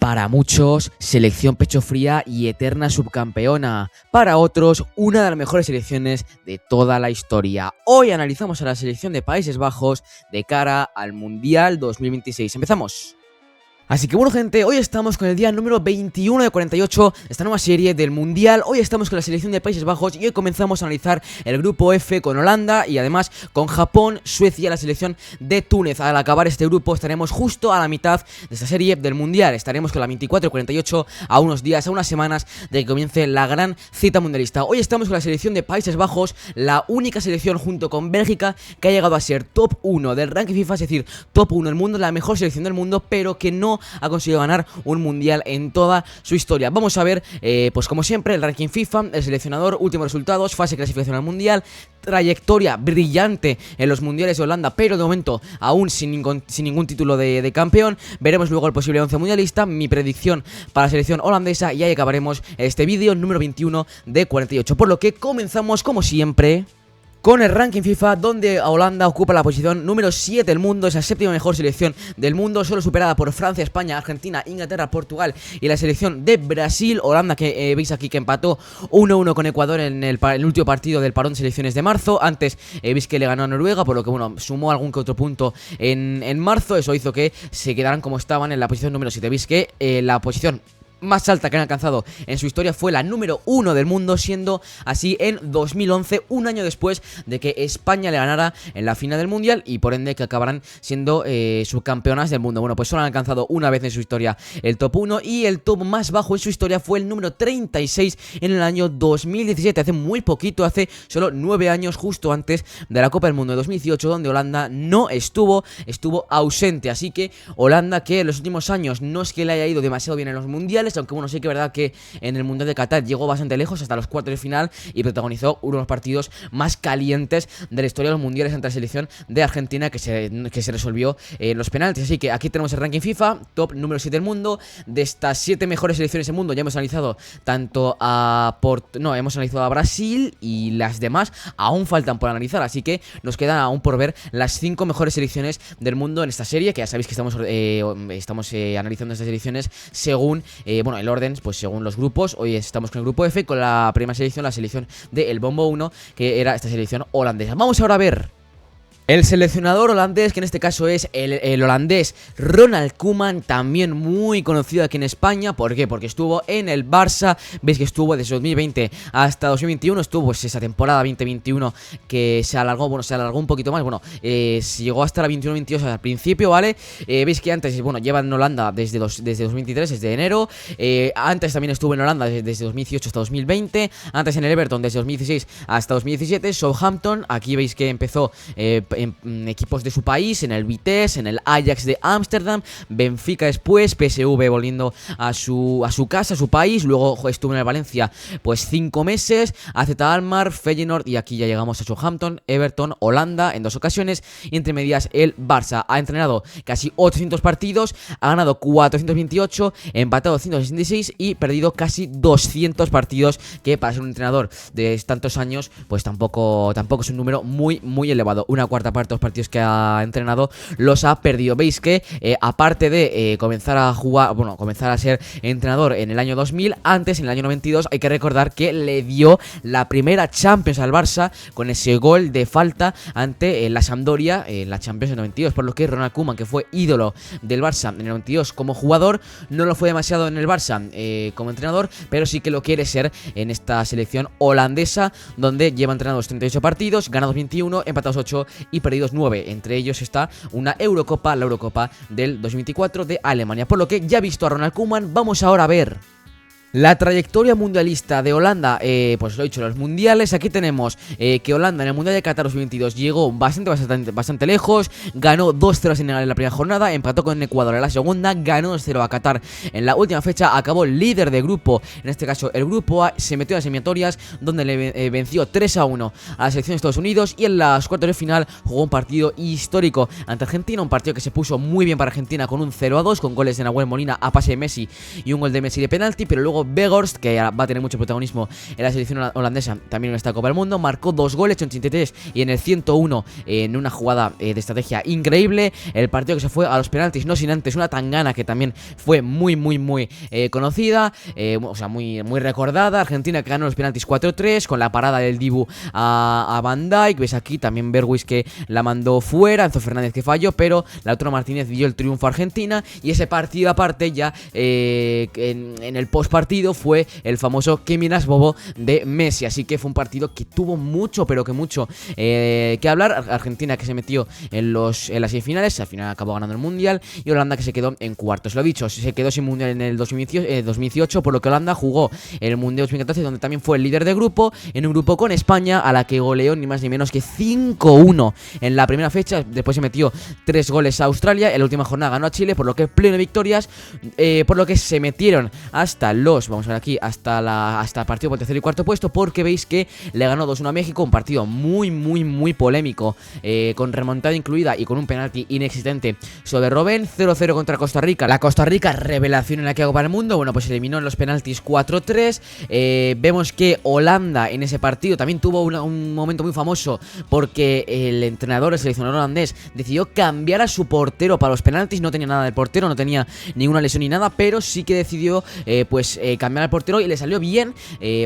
Para muchos, selección pecho fría y eterna subcampeona. Para otros, una de las mejores selecciones de toda la historia. Hoy analizamos a la selección de Países Bajos de cara al Mundial 2026. ¡Empezamos! Así que bueno, gente, hoy estamos con el día número 21 de 48 de esta nueva serie del Mundial. Hoy estamos con la selección de Países Bajos y hoy comenzamos a analizar el grupo F con Holanda y además con Japón, Suecia, la selección de Túnez. Al acabar este grupo estaremos justo a la mitad de esta serie del Mundial. Estaremos con la 24 de 48 a unos días, a unas semanas de que comience la gran cita mundialista. Hoy estamos con la selección de Países Bajos, la única selección junto con Bélgica que ha llegado a ser top 1 del ranking FIFA, es decir, top 1 del mundo, la mejor selección del mundo, pero que no ha conseguido ganar un mundial en toda su historia. Vamos a ver, pues como siempre, el ranking FIFA, el seleccionador, últimos resultados, fase de clasificación al mundial, trayectoria brillante en los mundiales de Holanda, pero de momento aún sin ningún título de campeón. Veremos luego el posible 11 mundialista, mi predicción para la selección holandesa y ahí acabaremos este vídeo número 21 de 48. Por lo que comenzamos como siempre con el ranking FIFA, donde Holanda ocupa la posición número 7 del mundo, es la séptima mejor selección del mundo, solo superada por Francia, España, Argentina, Inglaterra, Portugal y la selección de Brasil. Holanda que veis aquí que empató 1-1 con Ecuador en el último partido del parón de selecciones de marzo. Antes veis que le ganó a Noruega, por lo que bueno, sumó algún que otro punto en marzo. Eso hizo que se quedaran como estaban en la posición número 7. Veis que la posición más alta que han alcanzado en su historia fue la número 1 del mundo, siendo así en 2011, un año después de que España le ganara en la final del Mundial y por ende que acabarán siendo subcampeonas del mundo. Bueno, pues solo han alcanzado una vez en su historia el top 1 y el top más bajo en su historia fue el número 36 en el año 2017, hace muy poquito, hace solo 9 años, justo antes de la Copa del Mundo de 2018, donde Holanda no estuvo ausente. Así que Holanda, que en los últimos años no es que le haya ido demasiado bien en los mundiales, aunque bueno, sí que es verdad que en el Mundial de Qatar llegó bastante lejos, hasta los cuartos de final, y protagonizó uno de los partidos más calientes de la historia de los mundiales ante la selección de Argentina, que se resolvió en los penaltis. Así que aquí tenemos el ranking FIFA, top número 7 del mundo. De estas 7 mejores selecciones del mundo ya hemos analizado hemos analizado a Brasil y las demás aún faltan por analizar, así que nos quedan aún por ver las 5 mejores selecciones del mundo en esta serie, que ya sabéis que estamos analizando estas selecciones según el orden, pues según los grupos. Hoy estamos con el grupo F, con la primera selección, la selección del Bombo 1, que era esta selección holandesa. Vamos ahora a ver el seleccionador holandés, que en este caso es el holandés Ronald Koeman, también muy conocido aquí en España. ¿Por qué? Porque estuvo en el Barça, veis que estuvo desde 2020 hasta 2021, estuvo pues esa temporada 2021 que se alargó un poquito más, llegó hasta la 21-22 al principio, ¿vale? Veis que antes, lleva en Holanda desde 2023, desde enero, antes también estuvo en Holanda desde 2018 hasta 2020, antes en el Everton desde 2016 hasta 2017, Southampton, aquí veis que empezó en equipos de su país, en el Vitesse, en el Ajax de Ámsterdam, Benfica después, PSV volviendo a su casa, a su país, luego estuvo en el Valencia pues 5 meses, AZ Alkmaar, Feyenoord y aquí ya llegamos a Southampton, Everton, Holanda en 2 ocasiones y entre medias el Barça. Ha entrenado casi 800 partidos, ha ganado 428, empatado 166 y perdido casi 200 partidos, que para ser un entrenador de tantos años pues tampoco es un número muy elevado. Una cuarta parte de los partidos que ha entrenado los ha perdido. Veis que aparte de comenzar a ser entrenador en el año 2000, antes en el año 92 hay que recordar que le dio la primera Champions al Barça con ese gol de falta ante la Sampdoria en la Champions en 92, por lo que Ronald Koeman, que fue ídolo del Barça en el 92 como jugador, no lo fue demasiado en el Barça como entrenador, pero sí que lo quiere ser en esta selección holandesa, donde lleva entrenados 38 partidos, ganados 21, empatados 8 y perdidos 9, entre ellos está una Eurocopa, la Eurocopa del 2024 de Alemania. Por lo que ya visto a Ronald Koeman, vamos ahora a ver la trayectoria mundialista de Holanda. Pues lo he dicho, los mundiales. Aquí tenemos que Holanda en el Mundial de Qatar 2022 llegó bastante lejos. Ganó 2-0 a Senegal en la primera jornada, empató con Ecuador en la segunda, ganó 2-0 a Qatar en la última fecha, acabó líder de grupo, en este caso el grupo A, se metió a las eliminatorias donde le venció 3-1 a la selección de Estados Unidos y en las cuartos de final jugó un partido histórico ante Argentina, un partido que se puso muy bien para Argentina con un 0-2 con goles de Nahuel Molina a pase de Messi y un gol de Messi de penalti, pero luego Santiago Weghorst, que va a tener mucho protagonismo en la selección holandesa, también en esta Copa del Mundo. Marcó 2 goles en 83 y en el 101 en una jugada de estrategia increíble. El partido que se fue a los penaltis, no sin antes una tangana que también fue muy conocida, o sea, muy recordada. Argentina que ganó los penaltis 4-3 con la parada del Dibu a Van Dijk. Ves aquí también Bergwijn que la mandó fuera, Enzo Fernández que falló, pero Lautaro Martínez dio el triunfo a Argentina. Y ese partido aparte ya en el post partido fue el famoso que miras bobo de Messi. Así que fue un partido que tuvo mucho, pero que mucho que hablar. Argentina que se metió en las semifinales, al final acabó ganando el Mundial, y Holanda que se quedó en cuartos. Lo dicho, se quedó sin Mundial en el 2018, por lo que Holanda jugó el Mundial 2014, donde también fue el líder de grupo, en un grupo con España, a la que goleó ni más ni menos que 5-1 en la primera fecha. Después se metió 3 goles a Australia, en la última jornada ganó a Chile, por lo que pleno de victorias, por lo que se metieron hasta vamos a ver aquí, hasta el partido por el tercer y cuarto puesto, porque veis que le ganó 2-1 a México, un partido muy polémico, con remontada incluida y con un penalti inexistente sobre Robben. 0-0 contra Costa Rica, la Costa Rica revelación en la que hago para el mundo. Bueno, pues se eliminó en los penaltis 4-3. Vemos que Holanda en ese partido también tuvo un momento muy famoso, porque el entrenador, el seleccionador holandés, decidió cambiar a su portero para los penaltis. No tenía nada de portero, no tenía ninguna lesión ni nada, pero sí que decidió cambiar al portero, y le salió bien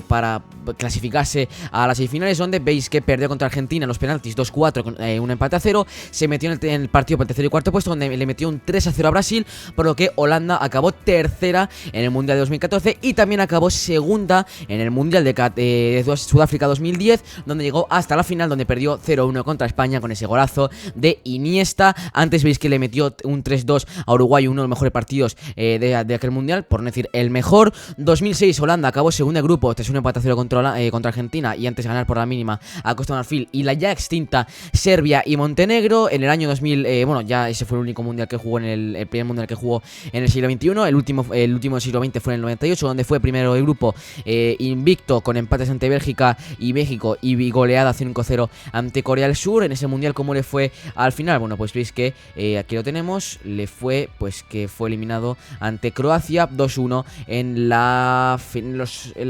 para clasificarse a las semifinales, donde veis que perdió contra Argentina en los penaltis 2-4 con un empate a 0. Se metió en el partido por el tercer y cuarto puesto, donde le metió un 3-0 a Brasil, por lo que Holanda acabó tercera en el Mundial de 2014 y también acabó segunda en el Mundial de Sudáfrica 2010, donde llegó hasta la final, donde perdió 0-1 contra España con ese golazo de Iniesta. Antes veis que le metió un 3-2 a Uruguay, uno de los mejores partidos de aquel Mundial, por no decir el mejor. 2006 Holanda acabó segunda de grupo tras un empate a 0 contra Argentina, y antes de ganar por la mínima a Costa de Marfil y la ya extinta Serbia y Montenegro. En el año 2000, ya ese fue el único mundial que jugó el primer mundial que jugó en el siglo XXI. El último del siglo XX fue en el 98, donde fue primero de grupo, invicto, con empates ante Bélgica y México, y goleada 5-0 ante Corea del Sur. En ese mundial, ¿cómo le fue al final? Bueno, pues veis que aquí lo tenemos, le fue, pues que fue eliminado ante Croacia 2-1 en las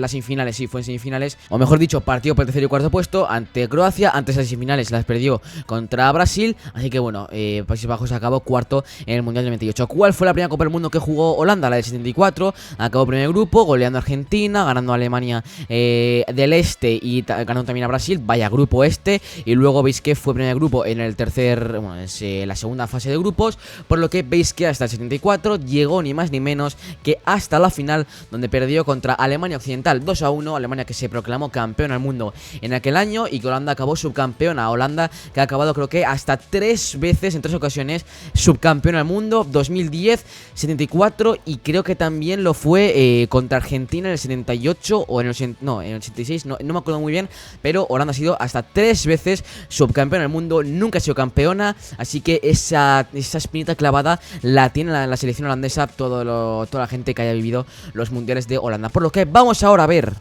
semifinales. Sí, fue en semifinales, o mejor dicho, partido por el tercer y cuarto puesto ante Croacia. Antes de las semifinales las perdió contra Brasil, así que bueno, Países Bajos acabó cuarto en el Mundial del 98. ¿Cuál fue la primera Copa del Mundo que jugó Holanda? La del 74. Acabó primer grupo, goleando a Argentina, ganando a Alemania del Este y ganando también a Brasil. Vaya grupo este. Y luego veis que fue primer grupo en el tercer, bueno, es la segunda fase de grupos, por lo que veis que hasta el 74 llegó ni más ni menos que hasta la final, donde perdió contra Alemania Occidental 2-1. Alemania que se proclamó campeón al mundo en aquel año, y que Holanda acabó subcampeona. Holanda que ha acabado, creo que hasta 3 veces, en 3 ocasiones, subcampeón al mundo: 2010, 74, y creo que también lo fue contra Argentina en el 78 o en el, en el 86, no me acuerdo muy bien, pero Holanda ha sido hasta 3 veces subcampeona del mundo, nunca ha sido campeona, así que esa espinita clavada la tiene la selección holandesa, toda la gente que haya vivido los mundiales de Holanda. Por lo que vamos ahora a ver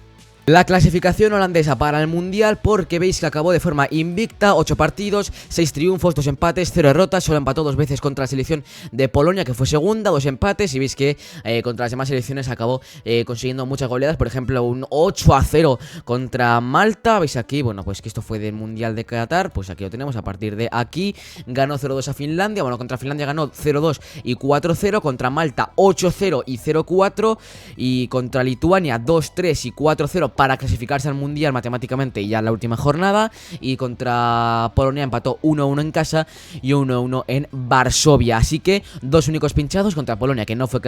la clasificación holandesa para el Mundial, porque veis que acabó de forma invicta: 8 partidos, 6 triunfos, 2 empates, 0 derrotas. Solo empató 2 veces contra la selección de Polonia, que fue segunda, 2 empates. Y veis que contra las demás selecciones acabó consiguiendo muchas goleadas. Por ejemplo, un 8-0 contra Malta. Veis aquí, bueno, pues que esto fue del Mundial de Qatar. Pues aquí lo tenemos. A partir de aquí ganó 0-2 a Finlandia. Bueno, contra Finlandia ganó 0-2 y 4-0. Contra Malta 8-0 y 0-4. Y contra Lituania 2-3 y 4-0 para clasificarse al Mundial matemáticamente ya en la última jornada. Y contra Polonia empató 1-1 en casa y 1-1 en Varsovia. Así que 2 únicos pinchados contra Polonia, que no fue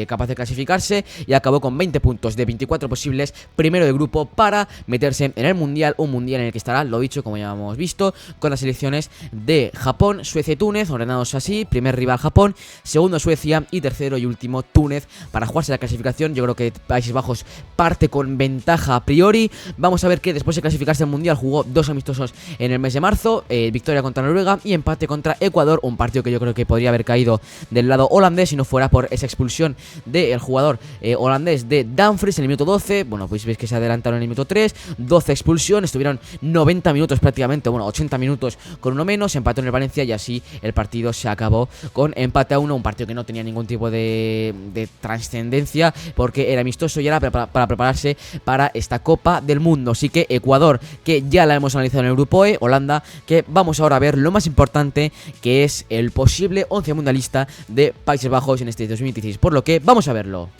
capaz de clasificarse, y acabó con 20 puntos de 24 posibles, primero de grupo, para meterse en el Mundial. Un Mundial en el que estará, lo dicho, como ya hemos visto, con las selecciones de Japón, Suecia y Túnez, ordenados así: primer rival Japón, segundo Suecia y tercero y último Túnez, para jugarse la clasificación. Yo creo que Países Bajos parte con ventaja ventaja a priori. Vamos a ver que después de clasificarse al Mundial jugó 2 amistosos en el mes de marzo, victoria contra Noruega y empate contra Ecuador, un partido que yo creo que podría haber caído del lado holandés si no fuera por esa expulsión del jugador holandés de Dumfries en el minuto 12. Bueno, pues veis que se adelantaron en el minuto 3, 12 expulsión, estuvieron 90 minutos prácticamente, bueno, 80 minutos con uno menos, empató en el Valencia y así el partido se acabó con empate a 1, un partido que no tenía ningún tipo de trascendencia porque era amistoso y era para prepararse para esta Copa del Mundo. Así que Ecuador, que ya la hemos analizado en el grupo E, Holanda, que vamos ahora a ver lo más importante, que es el posible 11 mundialista de Países Bajos en este 2016, por lo que vamos a verlo.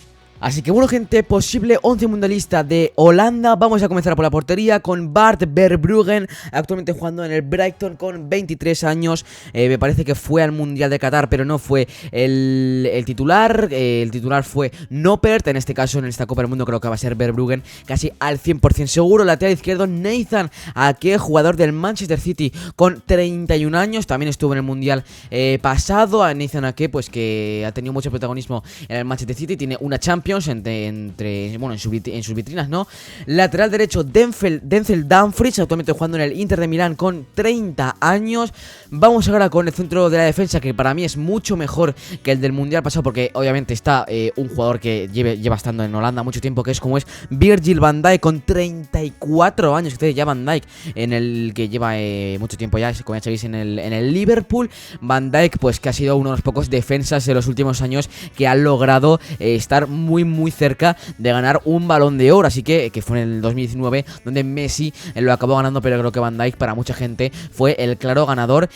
Así que bueno, gente, posible 11 mundialista de Holanda. Vamos a comenzar por la portería con Bart Verbruggen, actualmente jugando en el Brighton con 23 años. Me parece que fue al Mundial de Qatar, pero no fue el titular. El titular fue Noppert, en este caso en esta Copa del Mundo creo que va a ser Verbruggen casi al 100% seguro. Lateral izquierdo Nathan Ake, jugador del Manchester City con 31 años. También estuvo en el Mundial pasado. A Nathan Ake, pues que ha tenido mucho protagonismo en el Manchester City, tiene una Champions bueno, en sus vitrinas, ¿no? Lateral derecho Denzel Dumfries, actualmente jugando en el Inter de Milán con 30 años. Vamos ahora con el centro de la defensa, que para mí es mucho mejor que el del Mundial pasado, porque obviamente está un jugador que lleva estando en Holanda mucho tiempo, que es Virgil van Dijk con 34 años, que ya Van Dijk, en el que lleva mucho tiempo ya, como ya sabéis, en el Liverpool. Van Dijk, pues que ha sido uno de los pocos defensas de los últimos años que ha logrado estar muy cerca de ganar un Balón de Oro, así que fue en el 2019 donde Messi lo acabó ganando, pero creo que Van Dijk para mucha gente fue el claro ganador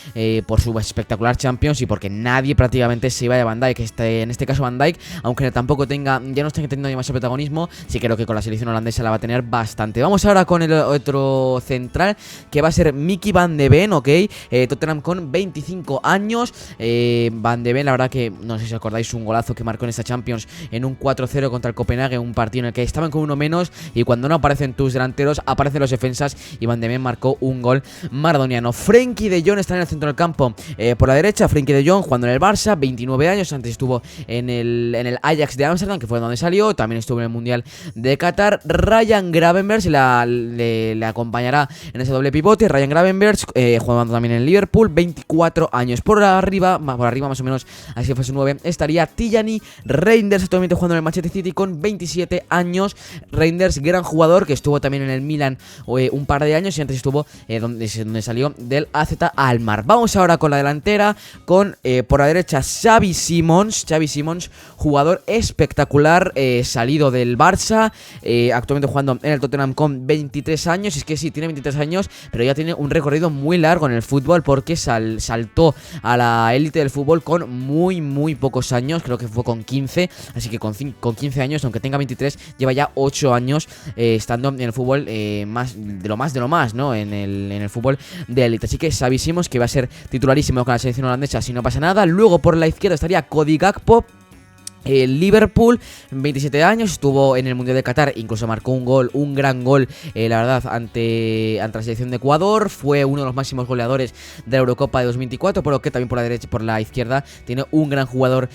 por su espectacular Champions y porque nadie prácticamente se iba de Van Dijk. En este caso Van Dijk, aunque tampoco ya no esté teniendo demasiado protagonismo, sí creo que con la selección holandesa la va a tener bastante. Vamos ahora con el otro central, que va a ser Mickey Van de Ven, ok, Tottenham con 25 años. Van de Ven, la verdad que no sé si os acordáis un golazo que marcó en esta Champions en un 4-0 contra el Copenhague, un partido en el que estaban con uno menos y cuando no aparecen tus delanteros aparecen los defensas, y Van de Ven marcó un gol maradoniano. Frenkie de Jong está en el centro del campo, por la derecha Frenkie de Jong jugando en el Barça, 29 años, antes estuvo en el Ajax de Ámsterdam, que fue donde salió, también estuvo en el Mundial de Qatar. Ryan Gravenberch le acompañará en ese doble pivote. Ryan Gravenberch jugando también en el Liverpool, 24 años. Por arriba más o menos, así fue su 9, estaría Tijani Reinders, actualmente jugando en el Manchester City con 27 años. Reinders, gran jugador, que estuvo también en el Milan un par de años y antes estuvo donde salió del AZ Alkmaar. Vamos ahora con la delantera, con por la derecha Xavi Simons, jugador espectacular, salido del Barça, actualmente jugando en el Tottenham con 23 años. Es que sí, tiene 23 años, pero ya tiene un recorrido muy largo en el fútbol, porque saltó a la élite del fútbol con muy pocos años, creo que fue con 15, así que con 15 años, aunque tenga 23, lleva ya 8 años estando en el fútbol más de lo más, ¿no? En el fútbol de élite. Así que sabísimos que va a ser titularísimo con la selección holandesa si no pasa nada. Luego por la izquierda estaría Cody Gakpo. El Liverpool, 27 años, estuvo en el Mundial de Qatar, incluso marcó un gran gol, la verdad, ante la selección de Ecuador. Fue uno de los máximos goleadores de la Eurocopa de 2024, pero que también por la derecha y por la izquierda tiene un gran jugador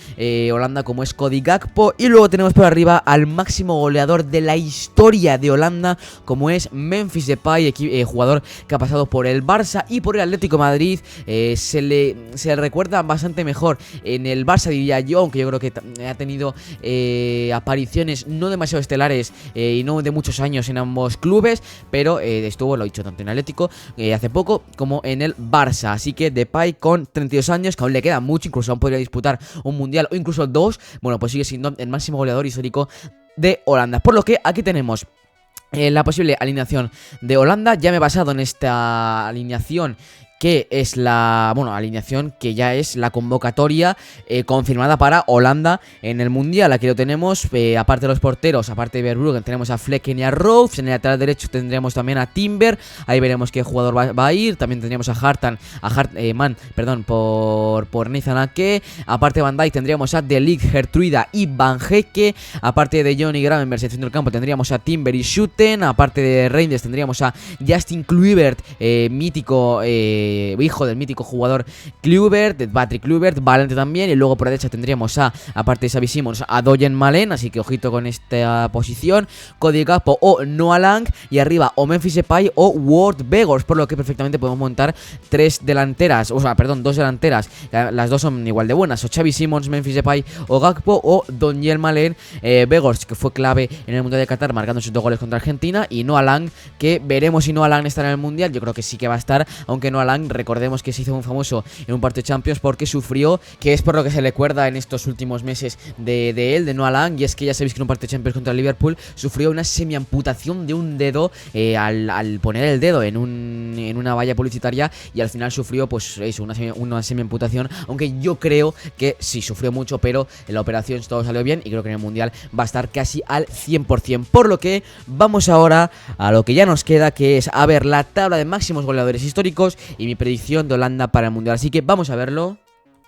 Holanda, como es Cody Gakpo. Y luego tenemos por arriba al máximo goleador de la historia de Holanda, como es Memphis Depay, jugador que ha pasado por el Barça y por el Atlético de Madrid. Se le recuerda bastante mejor en el Barça, diría yo, aunque yo creo que ha tenido apariciones no demasiado estelares y no de muchos años en ambos clubes, pero lo he dicho, tanto en Atlético hace poco como en el Barça. Así que Depay con 32 años, que aún le queda mucho, incluso aún podría disputar un mundial o incluso dos, bueno, pues sigue siendo el máximo goleador histórico de Holanda. Por lo que aquí tenemos la posible alineación de Holanda. Ya me he basado en esta alineación, que es la alineación que ya es la convocatoria confirmada para Holanda en el Mundial. Aquí lo tenemos, aparte de los porteros, aparte de Verbruggen, tenemos a Flekken y a Royce. En el lateral derecho tendremos también a Timber, ahí veremos qué jugador va a ir. También tendríamos a Hartman, por Nathan Ake. Aparte de Van Dijk tendríamos a De Ligt, Geertruida y Van Hecke. Aparte de Johnny Gravenberch en el centro del campo tendríamos a Timber y Schutten. Aparte de Reinders tendríamos a Justin Kluivert, mítico hijo del mítico jugador Kluivert, de Patrick Kluivert, Valente también. Y luego por la derecha tendríamos aparte de Xavi Simons, a Dejan Malen, así que ojito con esta posición. Cody Gakpo o Noah Lang, y arriba o Memphis Depay o Wout Weghorst, por lo que perfectamente podemos montar dos delanteras, las dos son igual de buenas, o Xavi Simons, Memphis Depay o Gakpo, o Dejan Malen, Weghorst, que fue clave en el Mundial de Qatar marcando sus 2 goles contra Argentina, y Noah Lang, que veremos si Noah Lang estará en el Mundial. Yo creo que sí que va a estar, aunque Noah Lang, recordemos que se hizo muy famoso en un partido de Champions porque sufrió, que es por lo que se le recuerda en estos últimos meses de Noah Lang, y es que ya sabéis que en un partido de Champions contra el Liverpool sufrió una semiamputación de un dedo al poner el dedo en una valla publicitaria, y al final sufrió pues eso, una semiamputación, aunque yo creo que sí sufrió mucho, pero en la operación todo salió bien y creo que en el Mundial va a estar casi al 100%, por lo que vamos ahora a lo que ya nos queda, que es a ver la tabla de máximos goleadores históricos y mi predicción de Holanda para el Mundial, así que vamos a verlo.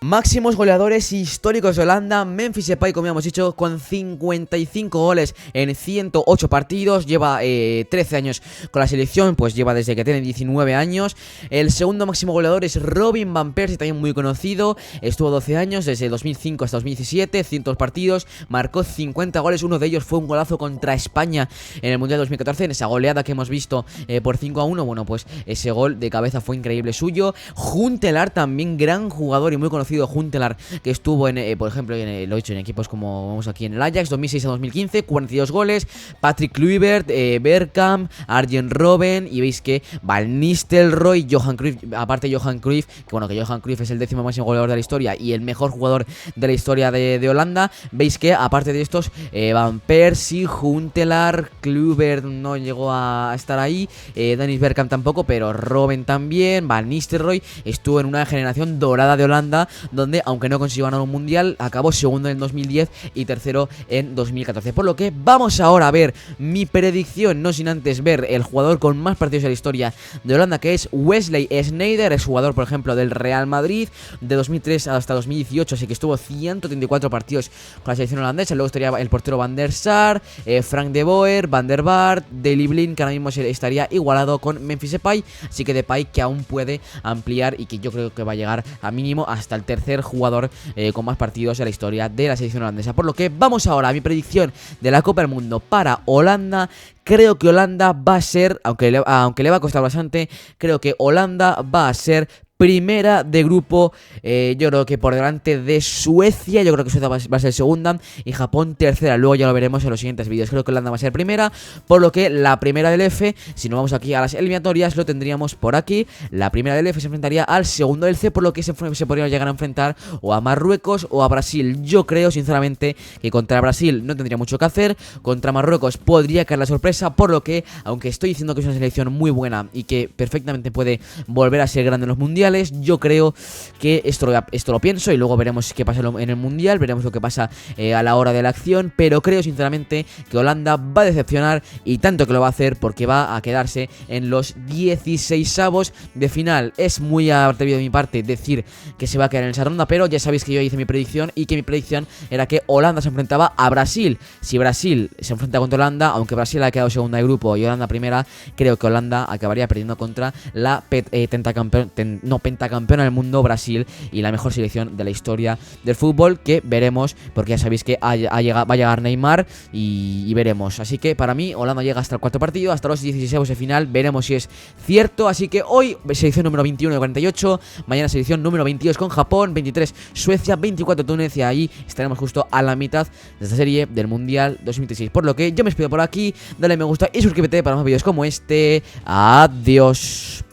Máximos goleadores históricos de Holanda, Memphis Depay, como ya hemos dicho, con 55 goles en 108 partidos, lleva 13 años con la selección, pues lleva desde que tiene 19 años. El segundo máximo goleador es Robin Van Persie, también muy conocido, estuvo 12 años, desde 2005 hasta 2017, 100 partidos, marcó 50 goles, uno de ellos fue un golazo contra España en el Mundial 2014, en esa goleada que hemos visto por 5-1, bueno, pues ese gol de cabeza fue increíble suyo. Huntelaar, también gran jugador y muy conocido, Huntelaar, que estuvo por ejemplo, lo he dicho, en equipos como vamos aquí en el Ajax 2006 a 2015, 42 goles. Patrick Kluivert, Bergkamp, Arjen Robben, y veis que Van Nistelrooy, Johan Cruyff, aparte Johan Cruyff, que bueno, que Johan Cruyff es el 10º máximo goleador de la historia y el mejor jugador de la historia de Holanda. Veis que aparte de estos, Van Persie, Huntelaar, Kluivert no llegó a estar ahí, Dennis Bergkamp tampoco, pero Robben también, Van Nistelrooy estuvo en una generación dorada de Holanda, donde aunque no consiguió ganar un mundial, acabó segundo en 2010 y tercero en 2014. Por lo que vamos ahora a ver mi predicción, no sin antes ver el jugador con más partidos de la historia de Holanda, que es Wesley Sneijder, es jugador por ejemplo del Real Madrid de 2003 hasta 2018, así que estuvo 134 partidos con la selección holandesa. Luego estaría el portero Van der Sar, Frank de Boer, Van der Vaart, Daley Blind, que ahora mismo estaría igualado con Memphis Depay, así que Depay que aún puede ampliar y que yo creo que va a llegar a mínimo hasta el tercer jugador con más partidos en la historia de la selección holandesa. Por lo que vamos ahora a mi predicción de la Copa del Mundo para Holanda. Creo que Holanda va a ser, aunque le va a costar bastante, creo que Holanda va a ser primera de grupo, yo creo que por delante de Suecia. Yo creo que Suecia va a ser segunda y Japón tercera. Luego ya lo veremos en los siguientes vídeos. Creo que Holanda va a ser primera, por lo que la primera del F, si nos vamos aquí a las eliminatorias, lo tendríamos por aquí. La primera del F se enfrentaría al segundo del C, por lo que se podría llegar a enfrentar o a Marruecos o a Brasil. Yo creo sinceramente que contra Brasil no tendría mucho que hacer, contra Marruecos podría caer la sorpresa, por lo que, aunque estoy diciendo que es una selección muy buena y que perfectamente puede volver a ser grande en los mundiales, yo creo que esto lo pienso y luego veremos qué pasa en el Mundial, veremos lo que pasa a la hora de la acción, pero creo sinceramente que Holanda va a decepcionar, y tanto que lo va a hacer, porque va a quedarse en los 16avos de final. Es muy atrevido de mi parte decir que se va a quedar en esa ronda, pero ya sabéis que yo hice mi predicción y que mi predicción era que Holanda se enfrentaba a Brasil. Si Brasil se enfrenta contra Holanda, aunque Brasil ha quedado segunda de grupo y Holanda primera, creo que Holanda acabaría perdiendo contra la pentacampeona del mundo, Brasil, y la mejor selección de la historia del fútbol, que veremos, porque ya sabéis que va a llegar Neymar y veremos. Así que para mí Holanda llega hasta el cuarto partido, hasta los 16avos de final, veremos si es cierto. Así que hoy selección número 21 de 48, mañana selección número 22 con Japón, 23 Suecia, 24 Túnez, y ahí estaremos justo a la mitad de esta serie del Mundial 2026. Por lo que yo me despido por aquí, dale me gusta y suscríbete para más vídeos como este. Adiós.